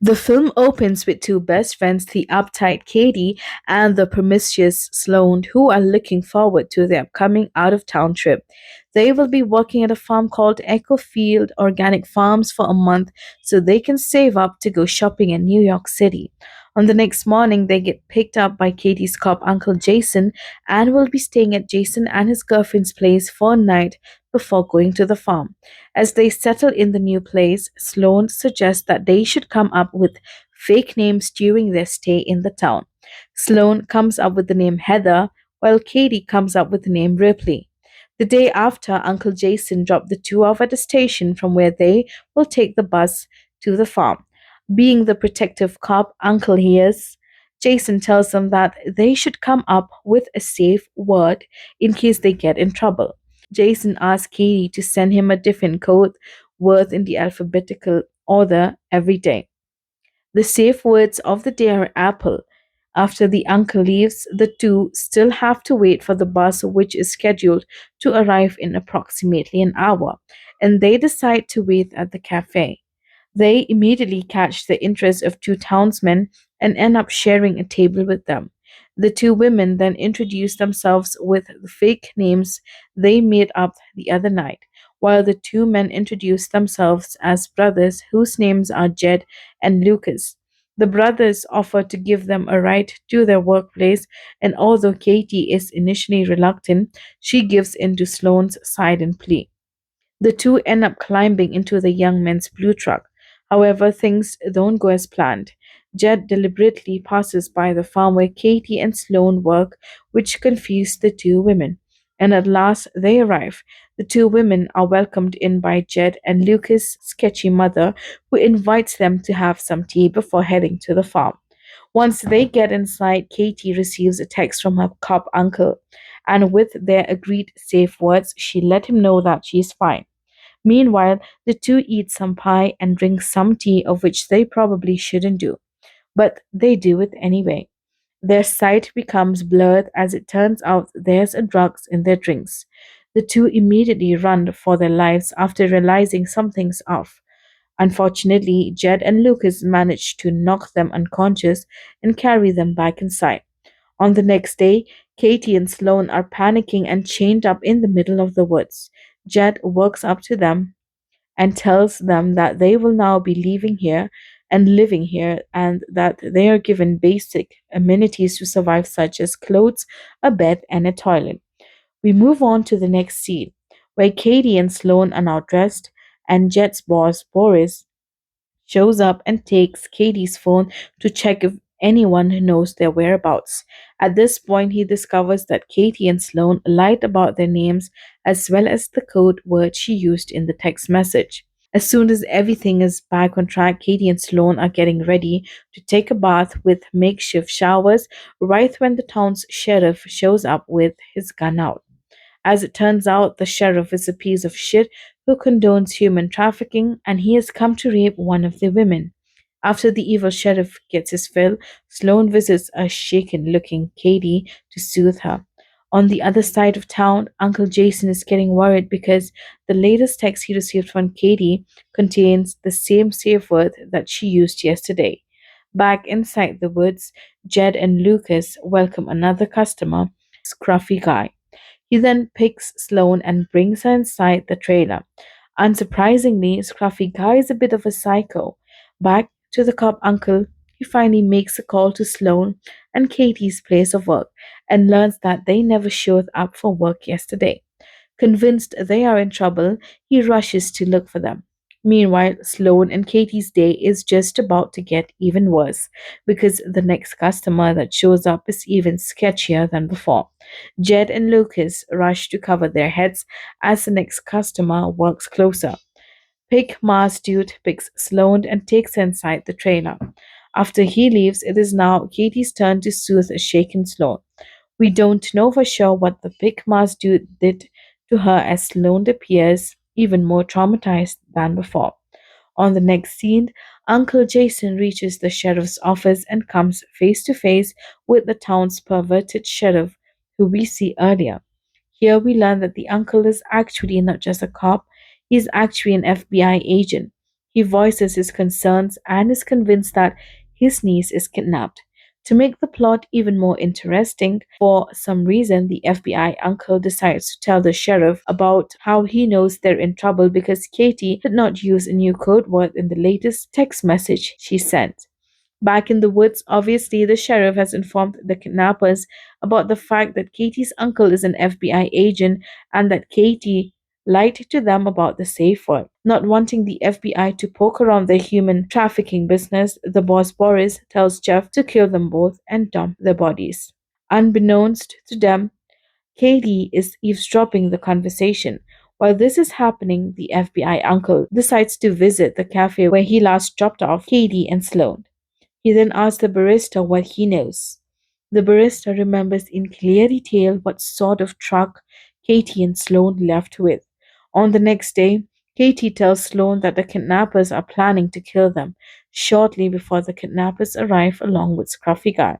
The film opens with two best friends, the uptight Katie and the promiscuous Sloan, who are looking forward to their upcoming out of town trip. They will be working at a farm called Ecofield Organic Farms for a month so they can save up to go shopping in New York City. On the next morning, they get picked up by Katie's cop uncle Jason and will be staying at Jason and his girlfriend's place for a night before going to the farm. As they settle in the new place, Sloane suggests that they should come up with fake names during their stay in the town. Sloane comes up with the name Heather, while Katie comes up with the name Ripley. The day after, Uncle Jason dropped the two off at a station from where they will take the bus to the farm. Being the protective cop uncle he is, Jason tells them that they should come up with a safe word in case they get in trouble. Jason asks Katie to send him a different code word in the alphabetical order every day. The safe words of the day are apple. After the uncle leaves, the two still have to wait for the bus, which is scheduled to arrive in approximately an hour, and they decide to wait at the cafe. They immediately catch the interest of two townsmen and end up sharing a table with them. The two women then introduce themselves with the fake names they made up the other night, while the two men introduce themselves as brothers whose names are Jed and Lucas. The brothers offer to give them a ride to their workplace, and although Katie is initially reluctant, she gives in to Sloane's side and plea. The two end up climbing into the young man's blue truck. However, things don't go as planned. Jed deliberately passes by the farm where Katie and Sloane work, which confused the two women. And at last they arrive. The two women are welcomed in by Jed and Lucas' sketchy mother, who invites them to have some tea before heading to the farm. Once they get inside, Katie receives a text from her cop uncle, and with their agreed safe words, she let him know that she's fine. Meanwhile, the two eat some pie and drink some tea, of which they probably shouldn't do, but they do it anyway. Their sight becomes blurred as it turns out there's a drugs in their drinks. The two immediately run for their lives after realizing something's off. Unfortunately, Jed and Lucas manage to knock them unconscious and carry them back inside. On the next day, Katie and Sloane are panicking and chained up in the middle of the woods. Jed walks up to them and tells them that they will now be leaving here and living here and that they are given basic amenities to survive, such as clothes, a bed, and a toilet. We move on to the next scene, where Katie and Sloane are now dressed, and Jet's boss, Boris, shows up and takes Katie's phone to check if anyone knows their whereabouts. At this point, he discovers that Katie and Sloane lied about their names as well as the code word she used in the text message. As soon as everything is back on track, Katie and Sloane are getting ready to take a bath with makeshift showers right when the town's sheriff shows up with his gun out. As it turns out, the sheriff is a piece of shit who condones human trafficking and he has come to rape one of the women. After the evil sheriff gets his fill, Sloane visits a shaken looking Katie to soothe her. On the other side of town, Uncle Jason is getting worried because the latest text he received from Katie contains the same safe word that she used yesterday. Back inside the woods, Jed and Lucas welcome another customer, scruffy guy. He then picks Sloane and brings her inside the trailer. Unsurprisingly, Scruffy Guy is a bit of a psycho. Back to the cop uncle, he finally makes a call to Sloane and Katie's place of work and learns that they never showed up for work yesterday. Convinced they are in trouble, he rushes to look for them. Meanwhile, Sloane and Katie's day is just about to get even worse because the next customer that shows up is even sketchier than before. Jed and Lucas rush to cover their heads as the next customer walks closer. Pig Mars Dude picks Sloane and takes her inside the trailer. After he leaves, it is now Katie's turn to soothe a shaken Sloane. We don't know for sure what the Pig Mars Dude did to her as Sloane appears even more traumatized than before. On the next scene, Uncle Jason reaches the sheriff's office and comes face to face with the town's perverted sheriff, who we see earlier. Here we learn that the uncle is actually not just a cop, he's actually an FBI agent. He voices his concerns and is convinced that his niece is kidnapped. To make the plot even more interesting, for some reason, the FBI uncle decides to tell the sheriff about how he knows they're in trouble because Katie did not use a new code word in the latest text message she sent. Back in the woods, obviously, the sheriff has informed the kidnappers about the fact that Katie's uncle is an FBI agent and that Katie lied to them about the safe word. Not wanting the FBI to poke around their human trafficking business, the boss Boris tells Jeff to kill them both and dump their bodies. Unbeknownst to them, Katie is eavesdropping the conversation. While this is happening, the FBI uncle decides to visit the cafe where he last dropped off Katie and Sloan. He then asks the barista what he knows. The barista remembers in clear detail what sort of truck Katie and Sloan left with. On the next day, Katie tells Sloan that the kidnappers are planning to kill them shortly before the kidnappers arrive along with Scruffy Guy.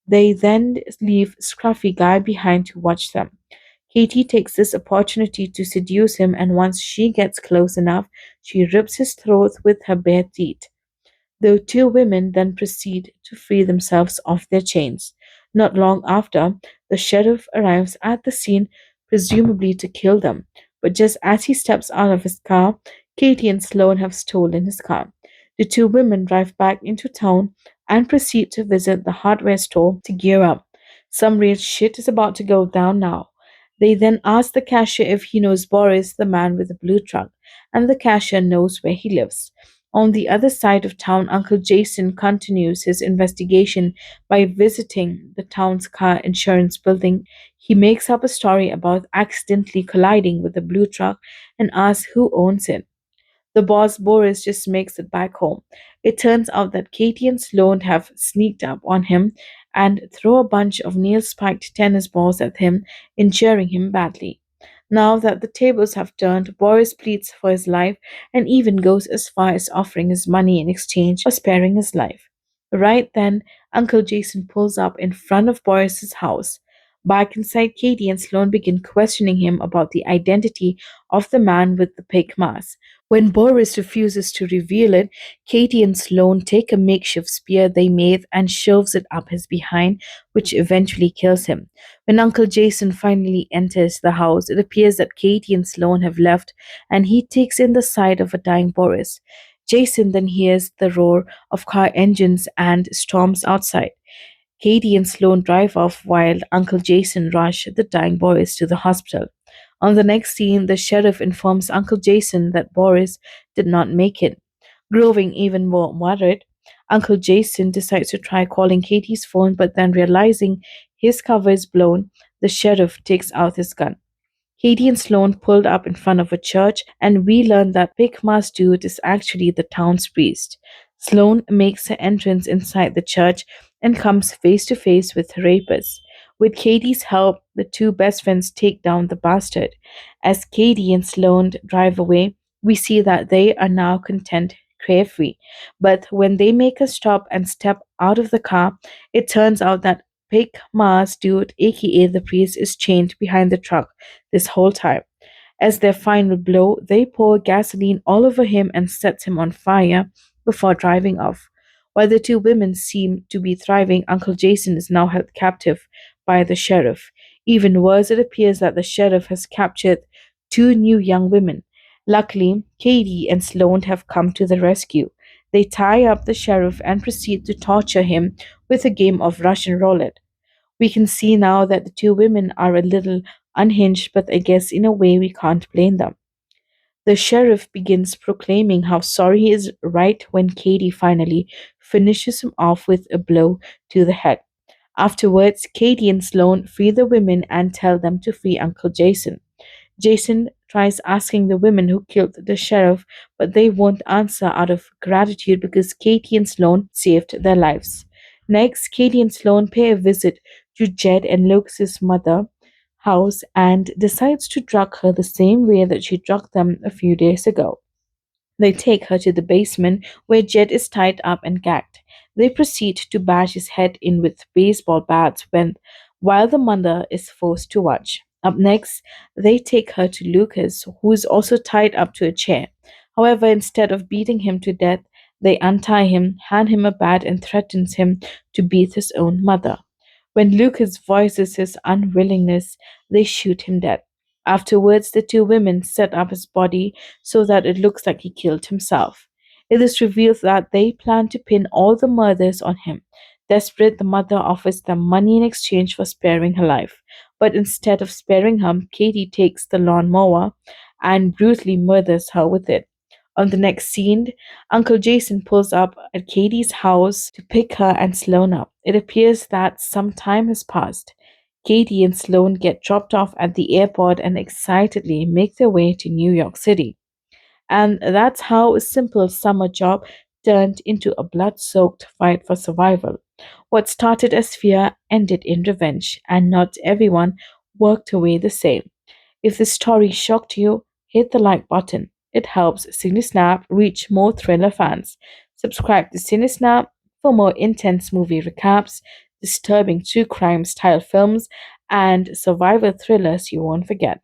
They then leave Scruffy Guy behind to watch them. Katie takes this opportunity to seduce him, and once she gets close enough, she rips his throat with her bare teeth. The two women then proceed to free themselves of their chains. Not long after, the sheriff arrives at the scene, presumably to kill them. But just as he steps out of his car, Katie and Sloan have stolen his car. The two women drive back into town and proceed to visit the hardware store to gear up. Some real shit is about to go down now. They then ask the cashier if he knows Boris, the man with the blue truck, and the cashier knows where he lives. On the other side of town, Uncle Jason continues his investigation by visiting the town's car insurance building. He makes up a story about accidentally colliding with the blue truck and asks who owns it. The boss, Boris, just makes it back home. It turns out that Katie and Sloan have sneaked up on him and throw a bunch of nail spiked tennis balls at him, injuring him badly. Now that the tables have turned, Boris pleads for his life and even goes as far as offering his money in exchange for sparing his life. Right then, Uncle Jason pulls up in front of Boris's house. Back inside, Katie and Sloan begin questioning him about the identity of the man with the pig mask. When Boris refuses to reveal it, Katie and Sloan take a makeshift spear they made and shoves it up his behind, which eventually kills him. When Uncle Jason finally enters the house, it appears that Katie and Sloan have left, and he takes in the sight of a dying Boris. Jason then hears the roar of car engines and storms outside. Katie and Sloan drive off while Uncle Jason rush the dying Boris to the hospital. On the next scene, the sheriff informs Uncle Jason that Boris did not make it. Growing even more worried, Uncle Jason decides to try calling Katie's phone, but then realizing his cover is blown, the sheriff takes out his gun. Katie and Sloan pulled up in front of a church, and we learn that Big Mas Dude is actually the town's priest. Sloan makes her entrance inside the church and comes face to face with her rapist. With Katie's help, the two best friends take down the bastard. As Katie and Sloan drive away, we see that they are now content, carefree. But when they make a stop and step out of the car, it turns out that Big Mas Dude, aka the priest, is chained behind the truck this whole time. As their final blow, they pour gasoline all over him and sets him on fire before driving off. While the two women seem to be thriving, Uncle Jason is now held captive by the sheriff. Even worse, it appears that the sheriff has captured two new young women. Luckily, Katie and Sloan have come to the rescue. They tie up the sheriff and proceed to torture him with a game of Russian roulette. We can see now that the two women are a little unhinged, but I guess in a way we can't blame them. The sheriff begins proclaiming how sorry he is right when Katie finally finishes him off with a blow to the head. Afterwards, Katie and Sloan free the women and tell them to free Uncle Jason. Jason tries asking the women who killed the sheriff, but they won't answer out of gratitude because Katie and Sloan saved their lives. Next, Katie and Sloan pay a visit to Jed and Lucas's mother house and decides to drug her the same way that she drugged them a few days ago. They take her to the basement where Jed is tied up and gagged. They proceed to bash his head in with baseball bats while the mother is forced to watch. Up next, they take her to Lucas, who is also tied up to a chair. However, instead of beating him to death, they untie him, hand him a bat, and threatens him to beat his own mother. When Lucas voices his unwillingness, they shoot him dead. Afterwards, the two women set up his body so that it looks like he killed himself. It is revealed that they plan to pin all the murders on him. Desperate, the mother offers them money in exchange for sparing her life. But instead of sparing her, Katie takes the lawnmower and brutally murders her with it. On the next scene, Uncle Jason pulls up at Katie's house to pick her and Sloan up. It appears that some time has passed. Katie and Sloan get dropped off at the airport and excitedly make their way to New York City. And that's how a simple summer job turned into a blood soaked fight for survival. What started as fear ended in revenge, and not everyone worked away the same. If this story shocked you, hit the like button. It helps CineSnap reach more thriller fans. Subscribe to CineSnap for more intense movie recaps, disturbing true crime style films, and survival thrillers you won't forget.